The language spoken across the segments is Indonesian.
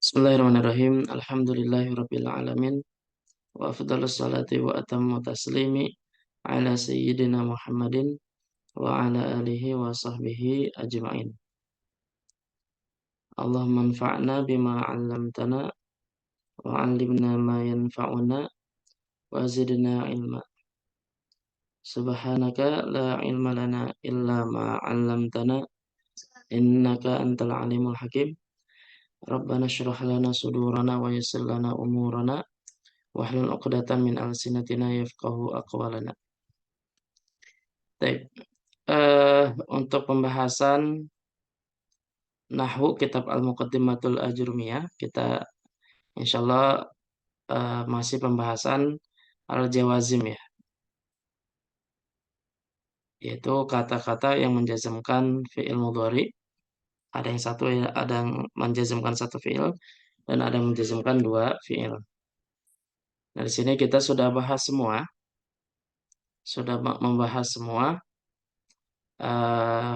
Bismillahirrahmanirrahim. Alhamdulillahirabbil alamin wa afdhalus salati wa atammu taslimi ala sayyidina Muhammadin wa ala alihi wa sahbihi ajma'in. Allahumma anfa'na bima 'allamtana wa 'allimna ma yanfa'una wa zidna ilma. Subhanaka la ilma lana illa ma 'allamtana innaka antal alimul hakim. Rabbana shrah lana sudurana wa yassir lana umurana wahlul 'uqdatam min alsinatina yafqahu aqwalana. Baik. Untuk pembahasan Nahwu kitab Al-Muqaddimatul Ajrumiyah, kita insyaallah masih pembahasan Al-Jawazim ya, yaitu kata-kata yang menjazmkan fi'il mudhari. Ada yang satu ya, ada yang menjazmkan satu fi'il dan ada yang menjazmkan dua fi'il. Nah, di sini kita sudah bahas semua, membahas semua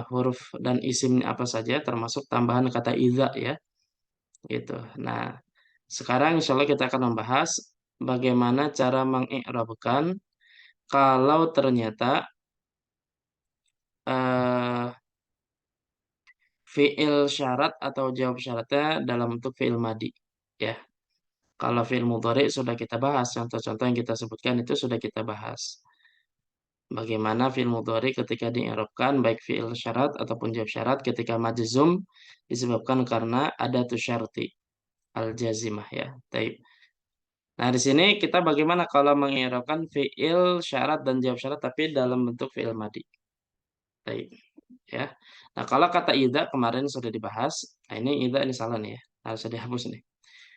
huruf dan isim apa saja, termasuk tambahan kata idza ya, gitu. Nah, sekarang insya Allah kita akan membahas bagaimana cara mengi'rabkan kalau ternyata eh, fi'il syarat atau jawab syaratnya dalam bentuk fi'il madi. Ya, kalau fi'il mudhari sudah kita bahas, contoh-contoh yang kita sebutkan itu sudah kita bahas. Bagaimana fi'il mudhari ketika di'irabkan baik fi'il syarat ataupun jawab syarat ketika majzum disebabkan karena ada tu syarti al-jazimah ya. Taib. Nah, di sini kita bagaimana kalau mengi'rabkan fi'il syarat dan jawab syarat tapi dalam bentuk fi'il madi. Baik, ya. Nah, kalau kata idza kemarin sudah dibahas. Nah, ini idza ini salah nih ya. Harus dihapus nih.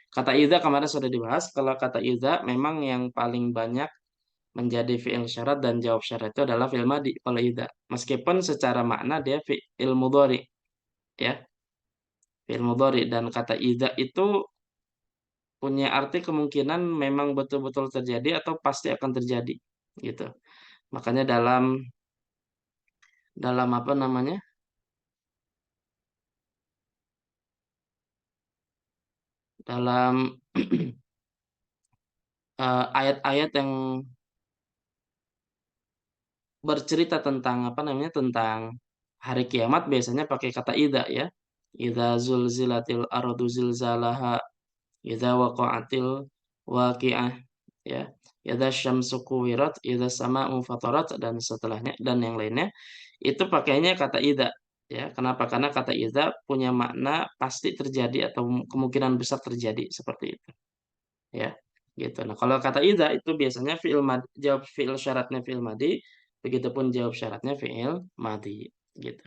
Kata idza kemarin sudah dibahas. Kalau kata idza memang yang paling banyak menjadi fi'il syarat dan jawab syarat itu adalah fi'il madi kalau idza. Meskipun secara makna dia fi'il mudhari, ya. Fi'il mudhari dan kata idza itu punya arti kemungkinan memang betul-betul terjadi atau pasti akan terjadi gitu. Makanya dalam dalam apa namanya? Dalam ayat-ayat yang bercerita tentang apa namanya? Tentang hari kiamat biasanya pakai kata idza ya. Idza zulzilatil ardu zilzalaha, idza waqa'atil waqi'ah ya. Idza syamsu kuwirat, idza sama'u fatarat dan setelahnya dan yang lainnya itu pakainya kata idza ya. Kenapa? Karena kata idza punya makna pasti terjadi atau kemungkinan besar terjadi seperti itu ya. Gitu. Nah, kalau kata idza itu biasanya fi'il madi, jawab fi'il syaratnya fi'il madi, begitupun jawab syaratnya fi'il madi gitu.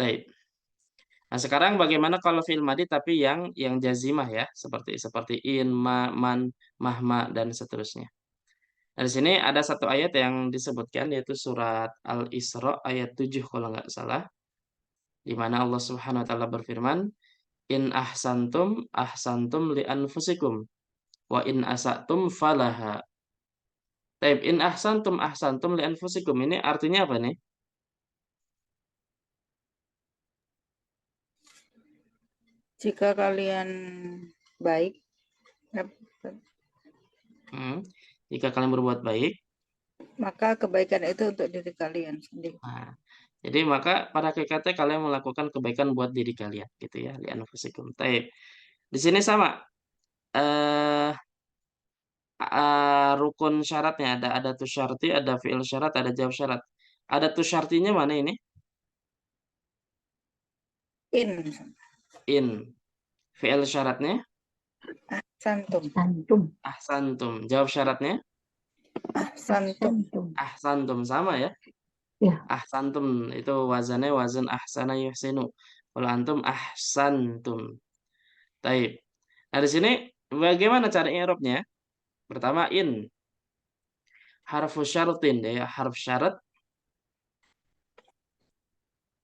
Baik. Nah, sekarang bagaimana kalau fi'il madi tapi yang jazimah ya, seperti seperti in, ma, man, mahma dan seterusnya. Nah, di sini ada satu ayat yang disebutkan yaitu surat Al-Isra ayat 7 kalau nggak salah, di mana Allah Subhanahu wa taala berfirman, "In ahsantum ahsantum li anfusikum wa in asatum falaha." Taib in ahsantum ahsantum li anfusikum ini artinya apa nih? Jika kalian baik, Hmm. Jika kalian berbuat baik, maka kebaikan itu untuk diri kalian sendiri. nah, jadi maka pada hakikatnya kalian melakukan kebaikan buat diri kalian gitu ya, li anfusikum. Taib. Di sini sama eh rukun syaratnya ada tuh syarti, ada fi'il syarat, ada jawab syarat. Ada tuh syartinya mana ini? In In. Fi'il syaratnya ahsantum, ahsantum. Jawab syaratnya ahsantum, ahsantum sama ya. ya. Ahsantum itu wazannya wazan ahsana yuhsinu. Kalau antum ahsantum. Taib. Nah, di sini bagaimana cara i'rabnya? Pertama in harfu syaratin ya, harf syarat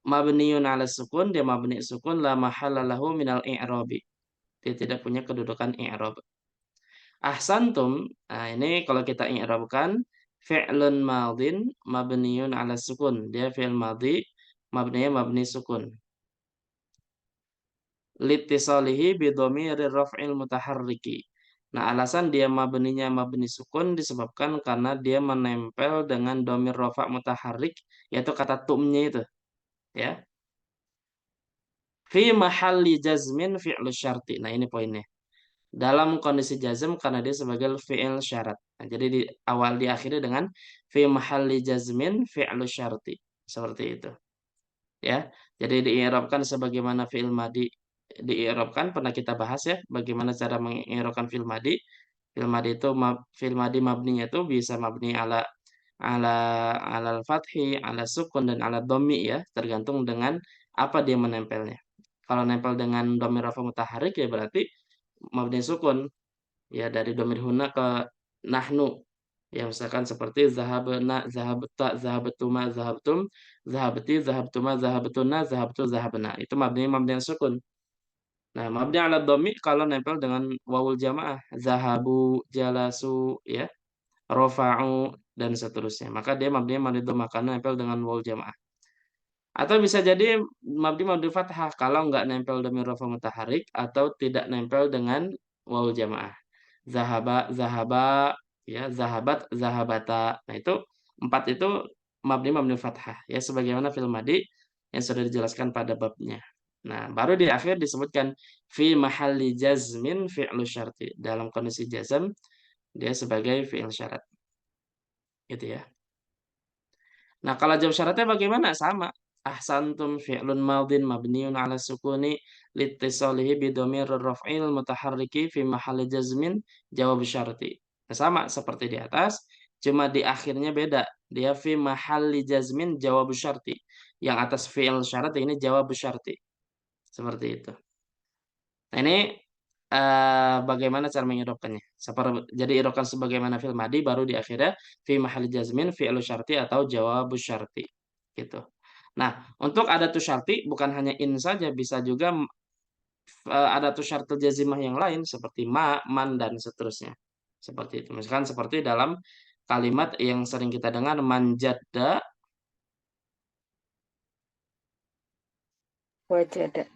mabniun 'ala sukun, dia mabni sukun la mahalla lahu minal i'rabi. Dia tidak punya kedudukan i'rab. Ahsantum, nah ini kalau kita i'rabkan fi'lun madin mabniun 'ala sukun. Dia fi'il madhi mabninya mabni sukun. litisalihi bidhamirir raf'il mutaharriki. Nah, alasan dia mabninya mabni sukun disebabkan karena dia menempel dengan dhamir rafa' mutaharrik, yaitu kata tumnya itu, ya. Fi mahalli jazmin fi'lu syarti. Nah, ini poinnya. Dalam kondisi jazm karena dia sebagai fi'il syarat. Nah, jadi di awal diakhiri dengan fi mahalli jazmin fi'lu syarti. Seperti itu. Ya. Jadi diirobkan sebagaimana fi'il madi diirobkan pernah kita bahas ya, bagaimana cara mengirobkan fi'il madi. Fi'il madi itu fi'il madi mabninya itu bisa mabni ala alal fathi, ala sukun dan ala dhammi ya, tergantung dengan apa dia menempelnya. Kalau nempel dengan dhamir rafa mutaharrik ya berarti mabni sukun ya dari dhamir huna ke nahnu. Ya misalkan seperti zahabna, zahabta, zahabatuma, zahabtum, zahabti, zahabtuma, zahabtuna, zahabtu, zahabna. Itu mabni sukun. Nah, mabni ala dhammi kalau nempel dengan wawul jamaah, zahabu, jalasu ya, rafa'u dan seterusnya. Maka dia mabni dhammah karena nempel dengan wawul jamaah. Atau bisa jadi mabni fathah kalau nggak nempel dhamir rafa mutaharrik atau tidak nempel dengan wawul jamaah. Zahaba, zahaba, ya, zahabat, zahabata. Nah, itu empat itu mabni fathah ya sebagaimana fil madi yang sudah dijelaskan pada babnya. Nah, baru di akhir disebutkan fi mahalli jazmin fi'lu syarti. Dalam kondisi jazm dia sebagai fi'il syarat. Gitu ya. Nah, kalau jawab syaratnya bagaimana? Sama. Ahsantum fi'lun madin mabniun ala sukuni litisalihi bidhamir raf'il mutaharriki fi mahalli jazmin jawab syarti. Nah, sama seperti di atas, cuma di akhirnya beda. Dia fi mahalli jazmin jawab syarti. Yang atas fi'il syarat ini jawab syarti. Seperti itu. Nah, ini bagaimana cara mengirobkannya? Jadi irobkan sebagaimana fil madi baru di akhirnya fi mahalli jazmin fi'lu syarti atau jawabus syarti. Gitu. Nah, untuk adatus syarti bukan hanya in saja bisa juga adatus syartil jazimah yang lain seperti ma, man dan seterusnya. Seperti itu. Misalkan seperti dalam kalimat yang sering kita dengar manjadda Wajada.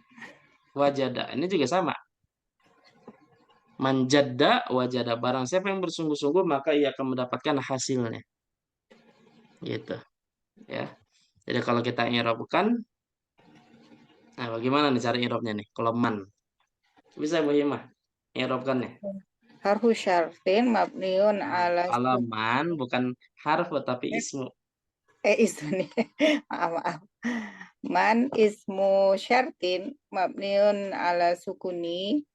wajada. Ini juga sama. Manjadda wajada. Barang siapa yang bersungguh-sungguh maka ia akan mendapatkan hasilnya. Gitu. Ya. Jadi kalau kita irobkan, nah bagaimana nih cara irobnya nih? Kalau man, bisa Bu Himah irobkannya. Harfu syartin mabniun Nah, ala kalau man bukan harf tapi ismu. isu nih. Maaf, maaf. Man ismu syartin mabniun ala sukuni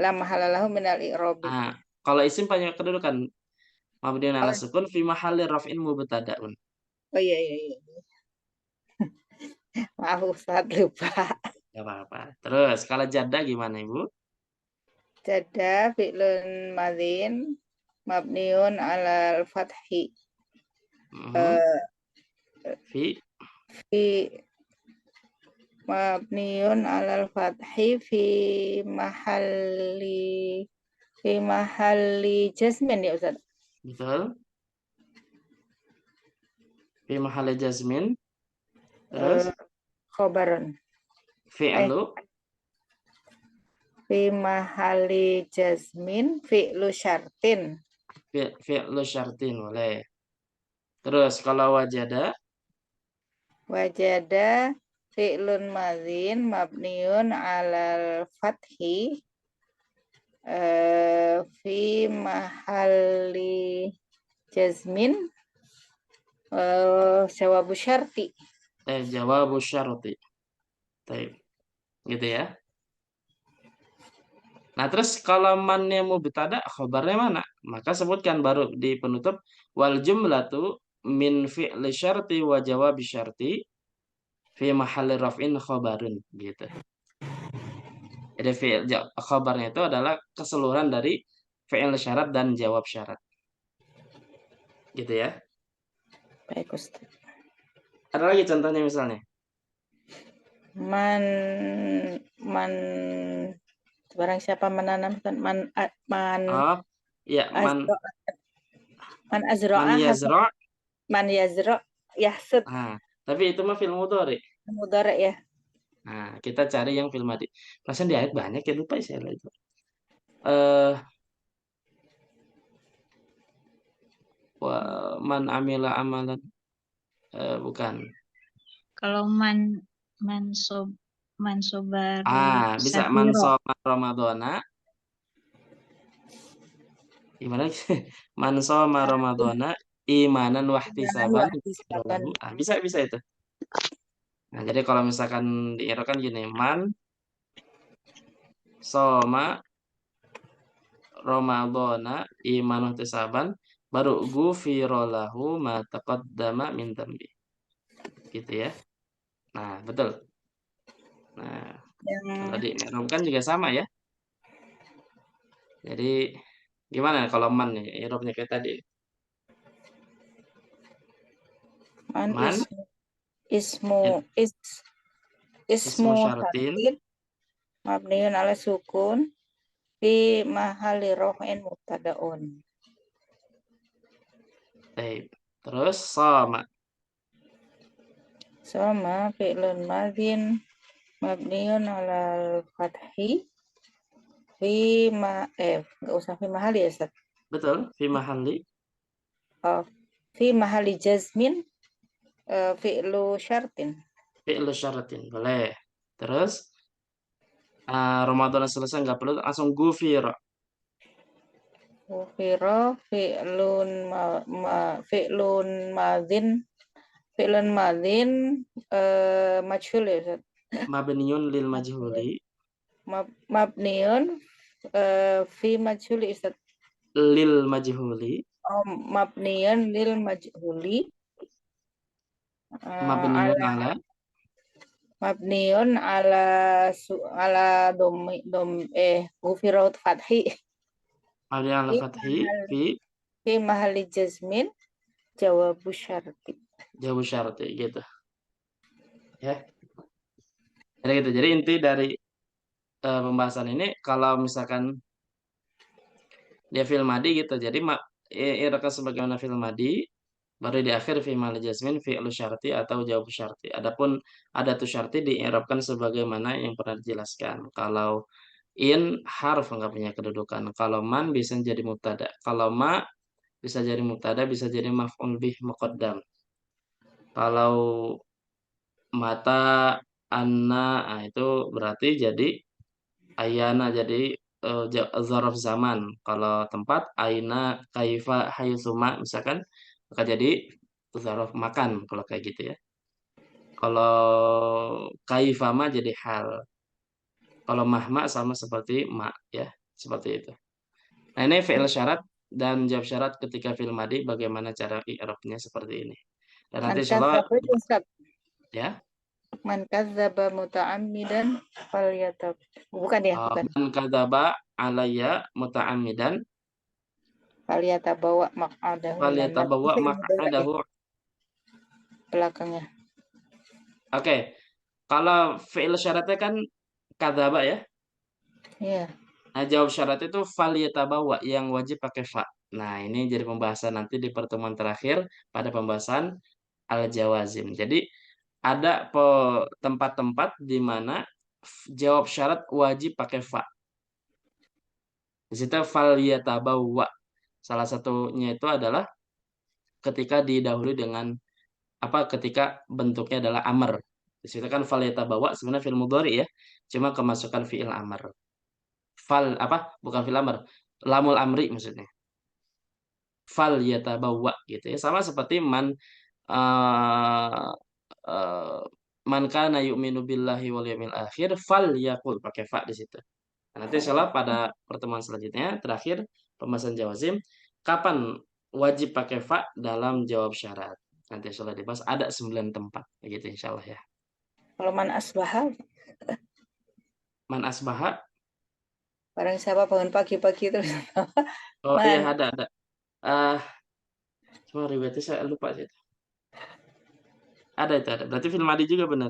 la mahalalahu minal i'robi. Nah, kalau isim banyak kedudukan mabniun ala Oh, sukun fi mahalli raf'in mubtada'un. oh iya, iya, iya. Maaf Ustaz, lupa. Gak apa-apa. Terus kalau jada gimana Ibu? Jada fi'lun madin mabniun ala fathi. Mhm. Fi Fi mabniun alal fathi fi mahalli jasmin ya Ustaz. betul. Fi mahalli jazmin. Terus Eh, khobaran. Eh, fi'lu fi mahalli jasmin fi'lu syartin. fi'lu syartin boleh. Terus kalau wajada Wajada fi'lun madhin mabniun alal fathi fi mahalli jazmin jawabu syarti. jawab syarti. Baik. Gitu ya. Nah, terus kalau mannya mubtada, khabarnya mana? Maka sebutkan baru di penutup wal jumlatu min fi'li syarti wa jawabi syarti fi mahalli raf'in khabarun gitu. Jadi khabarnya itu adalah keseluruhan dari fi'il syarat dan jawab syarat. Gitu ya. Baik Ustaz. Ada lagi contohnya misalnya. Man man barang siapa menanam Oh, ya azra, man man azra'a yazra. man yazra yahsud Nah, tapi itu mah fi'il mudhari. mudhari ya. Nah, kita cari yang fil madi. Perasaan di ayat banyak ya, lupa saya itu. Eh wa man amila amalan bukan. Kalau mansob mansobaru Bisa sahiro. mansoma Ramadhana. Gimana? Mansoma Ramadhana imanan Jangan wahtisaban wahdi saban. ghufranahu. Bisa itu. Nah, jadi kalau misalkan diirokan gini, man soma Ramadhana imanan wahtisaban baru ghufira lahu ma taqaddama min dzambi. Gitu ya. Nah, betul. Nah, kalau Yang diirobkan juga sama ya. Jadi gimana kalau man nih irobnya kayak tadi? man Man ismu ismu ismu syaratin. syartin mabniun ala sukun fi mahali rof'in mubtadaun. Baik. Terus sama Sama fi'lun madin mabniun ala fathi fi nggak usah fi mahali ya Ustaz. betul fi mahalli Oh, fi mahali jazmin fi'lu syartin. fi'lu syaratin. Boleh. Terus Ramadan selesai nggak perlu langsung gufira. Ufiro fi'lun madin majhul ya Ustaz. Mabniun lil majhuli Mabniun fi majhul Ustaz. lil majhuli Mabniun lil majhuli mabniun ala ala mabniun ala ala dom gufirat fathi mabniun ala fi fathi fi fi mahali jazmin jawabu syarti. jawab syarti gitu ya. Jadi gitu. Jadi inti dari pembahasan ini kalau misalkan dia fil madi gitu. Jadi irakan sebagaimana fil madi baru di akhir fi mali jasmin fi'lu syarti atau jawab syarti. Adapun ada tuh syarti diirabkan sebagaimana yang pernah dijelaskan. Kalau in harf nggak punya kedudukan. Kalau man bisa jadi mubtada. Kalau ma bisa jadi mubtada, bisa jadi maf'ul bih muqaddam. Kalau mata anna itu berarti jadi ayana jadi zaraf zaman. Kalau tempat aina kaifa haythuma misalkan maka jadi zaraf makan kalau kayak gitu ya. Kalau kaifa ma jadi hal. Kalau mahma sama seperti ma ya, seperti itu. Nah, ini fi'il syarat dan jawab syarat ketika fi'il madi bagaimana cara i'rabnya seperti ini. Dan nanti Man insyaallah kadzdzaba Ustaz. ya. Man kadzdzaba muta'ammidan falyatab. Bukan ya, bukan. Man kadzaba alayya muta'ammidan Falyatabawa maq'adahu minan nar. falyatabawwa Itu yang mudarat ya maq'adahu. belakangnya. Oke. Kalau fi'il syaratnya kan kadzaba ya. Iya. Nah, jawab syarat itu falyatabawwa yang wajib pakai fa. Nah, ini jadi pembahasan nanti di pertemuan terakhir pada pembahasan al-jawazim. Jadi ada tempat-tempat di mana jawab syarat wajib pakai fa. Di situ falyatabawwa. Salah satunya itu adalah ketika didahului dengan ketika bentuknya adalah amr. Di situ kan falyatabawwa sebenarnya fi'il mudhari ya. Cuma kemasukan fi'il amr. Bukan fil amr, lamul amri maksudnya. Fal yatabawwa gitu ya. Sama seperti eh eh, man kana yu'minu billahi wal yawmil akhir falyaqul pakai fa di situ. Nah, nanti insyaallah pada pertemuan selanjutnya terakhir pembahasan jawazim kapan wajib pakai fa dalam jawab syarat. Nanti insyaallah dibahas ada 9 tempat begitu insyaallah ya. Kalau man asbaha, Man asbaha. barang siapa bangun pagi-pagi terus Oh iya man ada. Eh cuma riwayatnya saya lupa sih. Ada itu ada. Berarti film Adi juga benar.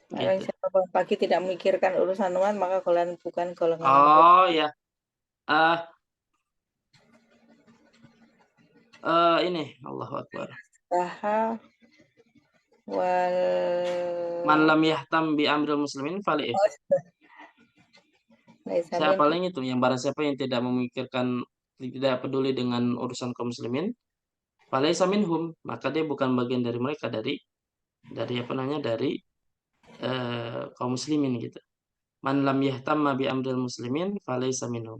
barang Gitu. siapa bangun pagi tidak memikirkan urusan man maka golongan bukan golongan mereka. Oh ya. Eh ini Allahu Akbar. Asbaha wal Man lam yahtam bi amril muslimin fali laisa Siapa minhum. paling itu yang barang siapa yang tidak memikirkan, tidak peduli dengan urusan kaum muslimin, falaisa minhum, maka dia bukan bagian dari mereka, dari apa namanya, dari kaum muslimin gitu. Man lam yahtamma bi amril muslimin falaisa minhum.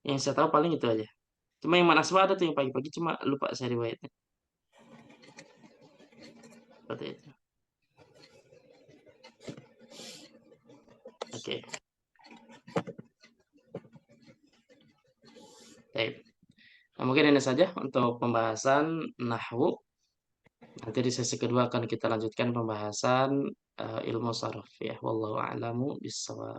Yang saya tahu paling itu aja. Cuma yang Manaswa ada tuh yang pagi-pagi, cuma lupa saya riwayatnya. Seperti itu. Oke. Baik. Nah, mungkin ini saja untuk pembahasan nahwu. Nanti di sesi kedua akan kita lanjutkan pembahasan ilmu saraf ya. Wallahu a'lamu bissawab.